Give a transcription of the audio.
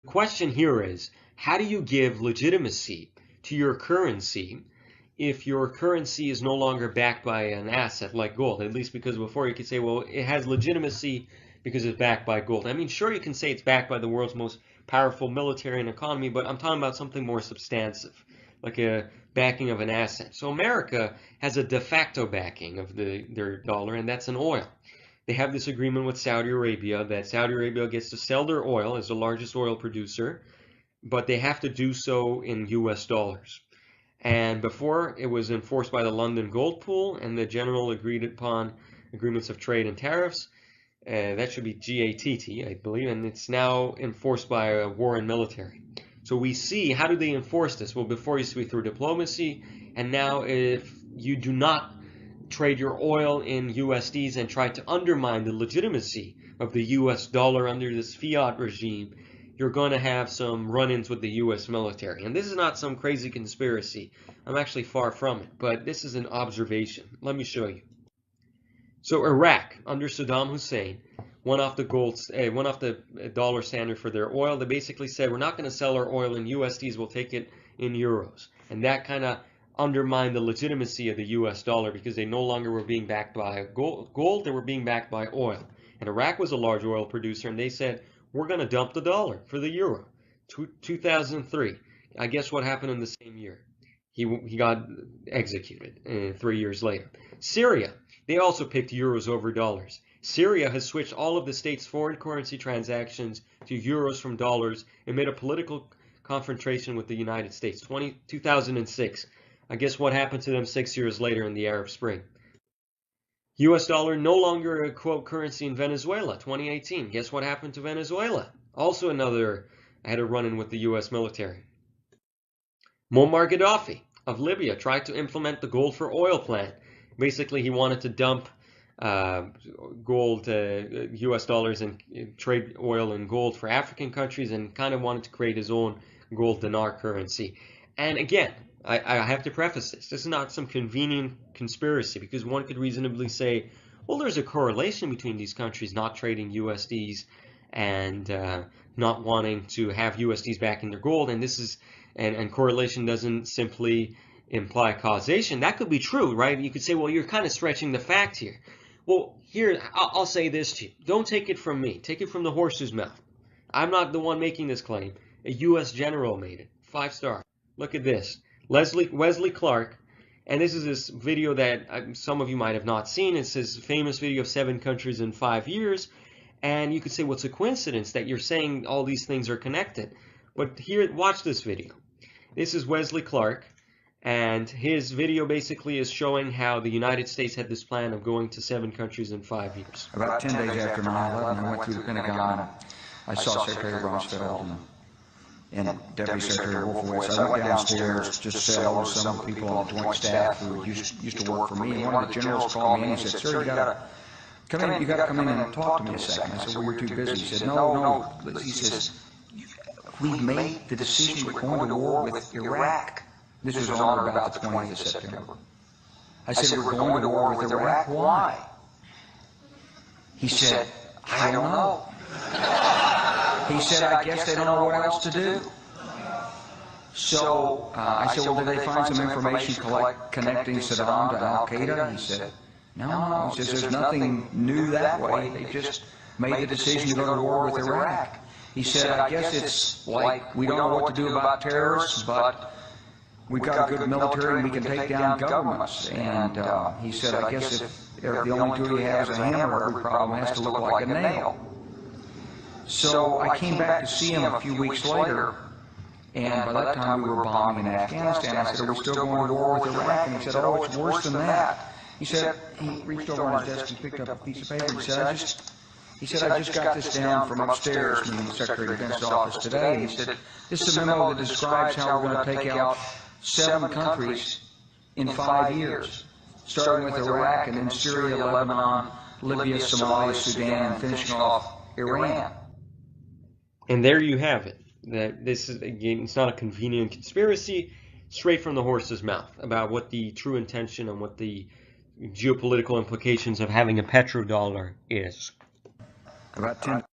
Question here is, how do you give legitimacy to your currency if your currency is no longer backed by an asset like gold? At least because before you could say, well, it has legitimacy because it's backed by gold. I mean, sure, you can say it's backed by the world's most powerful military and economy, but I'm talking about something more substantive, like a backing of an asset. So America has a de facto backing of their dollar, and that's in oil. They have this agreement with Saudi Arabia that Saudi Arabia gets to sell their oil as the largest oil producer, but they have to do so in US dollars. And before, it was enforced by the London Gold Pool and the general agreed upon agreements of trade and tariffs. That should be GATT, I believe, and it's now enforced by war and military. So we see, how do they enforce this? Well, before it used to be through diplomacy, and now if you do not trade your oil in USDs and try to undermine the legitimacy of the US dollar under this fiat regime, you're going to have some run-ins with the US military. And this is not some crazy conspiracy. I'm actually far from it, but this is an observation. Let me show you. So Iraq, under Saddam Hussein, went off the dollar standard for their oil. They basically said, we're not going to sell our oil in USDs, we'll take it in euros. And that kind of undermined the legitimacy of the US dollar because they no longer were being backed by gold, they were being backed by oil. And Iraq was a large oil producer, and they said, we're going to dump the dollar for the euro. 2003. I guess what happened in the same year? He got executed 3 years later. Syria. They also picked euros over dollars. Syria has switched all of the state's foreign currency transactions to euros from dollars amid a political confrontation with the United States. 2006. I guess what happened to them 6 years later in the Arab Spring. US dollar no longer a quote currency in Venezuela. 2018. Guess what happened to Venezuela? Also had a run-in with the US military. Muammar Gaddafi of Libya tried to implement the gold for oil plan. Basically, he wanted to dump gold, US dollars, and trade oil and gold for African countries, and kind of wanted to create his own gold dinar currency. And again, I have to preface this. This is not some convenient conspiracy, because one could reasonably say, well, there's a correlation between these countries not trading USDs and not wanting to have USDs backing their gold, and correlation doesn't simply imply causation. That could be true, right? You could say, well, you're kind of stretching the fact here. Well, here, I'll say this to you. Don't take it from me. Take it from the horse's mouth. I'm not the one making this claim. A U.S. general made it. 5-star. Look at this. Wesley Clark, and this is this video that some of you might have not seen. It's his famous video of 7 countries in 5 years. And you could say, well, it's a coincidence that you're saying all these things are connected. But here, watch this video. This is Wesley Clark. And his video basically is showing how the United States had this plan of going to 7 countries in 5 years. About 10 days after 9/11, I went through the Pentagon and I saw Secretary Rumsfeld and Deputy Secretary Wolfowitz. I went downstairs just to say hello to some of the people on the Joint Staff who used to work for me. And one of the generals called me and he said, "Sir, you got to come in and talk to me a second." I said, "Well, we're too busy." He said, No. He says, "We made the decision we're going to war with Iraq." This was on or about the 20th of September. I said, "We're going to war with Iraq. Why?" He said, "I don't know." He said, "I guess they don't know what else to do." So I said, "Well, did they find some information connecting Saddam to Al-Qaeda?" He said, No. He says, "There's nothing new that way. They just made the decision to go to war with Iraq." He said, "I guess it's like we don't know what to do about terrorists, but we've got a good military and we can take down governments." And he said, "I guess if the only tool you have is a hammer, every problem has to look like a nail." So I came back to see him a few weeks later, and by that time we were bombing in Afghanistan. I said, "Are we still going to war with Iraq?" And he said, "Oh, it's worse than that." He said, he reached over on his desk and picked up a piece of paper. He said, "I just got this down from upstairs from the Secretary of Defense's office today." And he said, "This is a memo that describes how we're going to take out 7 countries in 5 years, starting with Iraq and then Syria, Lebanon, Libya, Somalia, Sudan, and finishing off Iran." And there you have it. That this is, again, it's not a convenient conspiracy, straight from the horse's mouth about what the true intention and what the geopolitical implications of having a petrodollar is. About 10